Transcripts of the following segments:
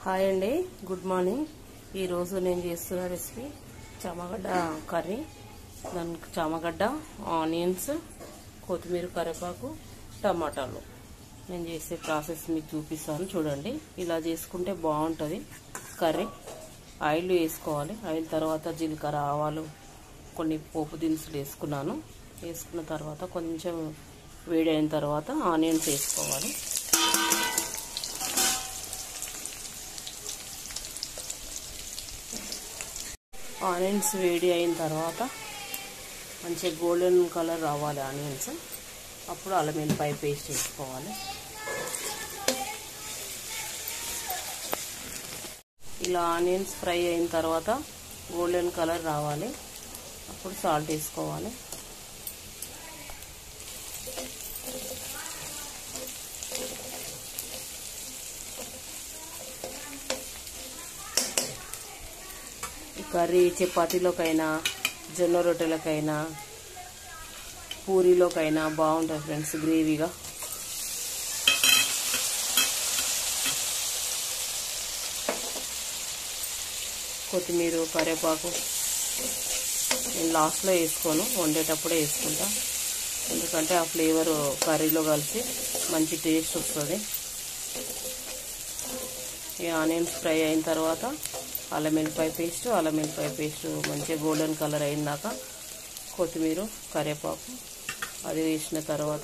Hi అండి, good morning. ఈరోజు నేను చేస్తున్న రెసిపీ చామగడ్డ కర్రీ. దానికి చామగడ్డ, ఆనియన్స్, కొత్తిమీర, కరివేపాకు, టమాటాలు. నేను చేసే ప్రాసెస్ మీకు చూపిస్తాను, చూడండి. ఇలా చేసుకుంటే బాగుంటుంది కర్రీ. ఆయిల్ వేసుకోవాలి. ఆయిల్ తర్వాత జీలకర్ర, ఆవాలు, కొన్ని పోపు దినుసులు వేసుకున్నాను. వేసుకున్న తర్వాత కొంచెం వేడైన తర్వాత ఆనియన్స్ వేసుకోవాలి. ఆనియన్స్ వేడి అయిన తర్వాత మంచిగా గోల్డెన్ కలర్ రావాలి ఆనియన్స్. అప్పుడు అల్లం వెల్లిపాయ పేస్ట్ వేసుకోవాలి. ఇలా ఆనియన్స్ ఫ్రై అయిన తర్వాత గోల్డెన్ కలర్ రావాలి. అప్పుడు సాల్ట్ వేసుకోవాలి. కర్రీ చపాతీలోకైనా, జొన్న రొట్టెలకైనా, పూరీలోకైనా బాగుంటుంది ఫ్రెండ్స్, గ్రేవీగా. కొత్తిమీర, కరివేపాకు నేను లాస్ట్లో వేసుకోను, వండేటప్పుడే వేసుకుంటా. ఎందుకంటే ఆ ఫ్లేవర్ కర్రీలో కలిసి మంచి టేస్ట్ వస్తుంది. ఈ ఆనియన్స్ ఫ్రై అయిన తర్వాత అల్లం వెల్లిపాయ పేస్ట్ మంచిగా గోల్డెన్ కలర్ అయినాక కొత్తిమీర, కరివేపాకు అది వేసిన తర్వాత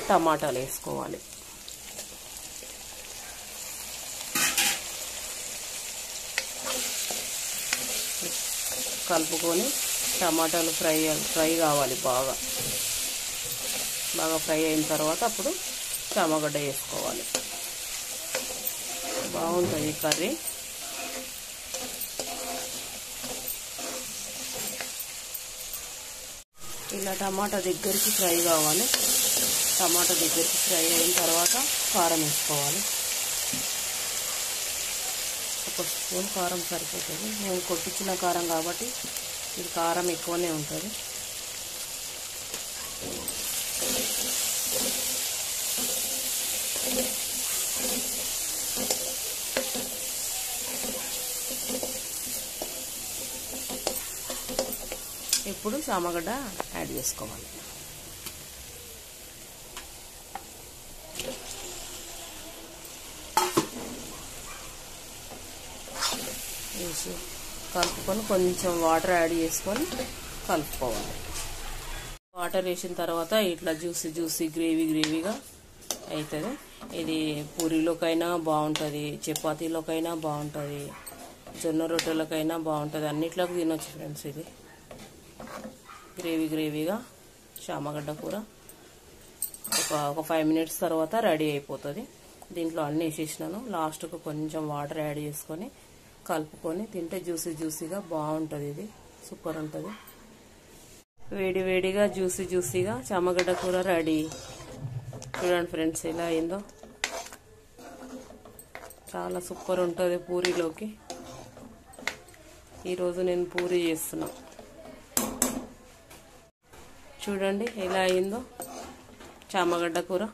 టమాటాలు వేసుకోవాలి. కలుపుకొని టమాటాలు ఫ్రై కావాలి. బాగా ఫ్రై అయిన తర్వాత అప్పుడు చామగడ్డ వేసుకోవాలి. బాగుంటుంది ఈ కర్రీ. ఇలా టమాటా దగ్గరికి ఫ్రై కావాలి. టమాటా దగ్గరికి ఫ్రై అయిన తర్వాత కారం వేసుకోవాలి. ఒక స్పూన్ కారం సరిపోతుంది. నేను కొట్టించిన కారం కాబట్టి ఇది కారం ఎక్కువనే ఉంటుంది. ఇప్పుడు చామగడ్డ యాడ్ చేసుకోవాలి. వేసి కలుపుకొని కొంచెం వాటర్ యాడ్ చేసుకొని కలుపుకోవాలి. వాటర్ వేసిన తర్వాత ఇట్లా జ్యూసీ గ్రేవీగా అవుతుంది. ఇది పూరీలోకైనా బాగుంటుంది, చపాతీలోకైనా బాగుంటుంది, జొన్న రొట్టెలకైనా బాగుంటుంది, అన్నిట్లోకి తినొచ్చు ఫ్రెండ్స్. ఇది గ్రేవీగా చామగడ్డ కూర ఒక 5 మినిట్స్ తర్వాత రెడీ అయిపోతుంది. దీంట్లో అన్నీ వేసేసినాను. లాస్ట్కు కొంచెం వాటర్ యాడ్ చేసుకొని కలుపుకొని తింటే జ్యూసీగా బాగుంటుంది. ఇది సూపర్ ఉంటుంది. వేడిగా జ్యూసీగా చామగడ్డ కూర రెడీ. చూడండి ఫ్రెండ్స్ ఎలా అయిందో. చాలా సూపర్ ఉంటుంది పూరీలోకి. ఈరోజు నేను పూరీ చేస్తున్నా. చూడండి ఎలా అయిందో చామగడ్డ కూర.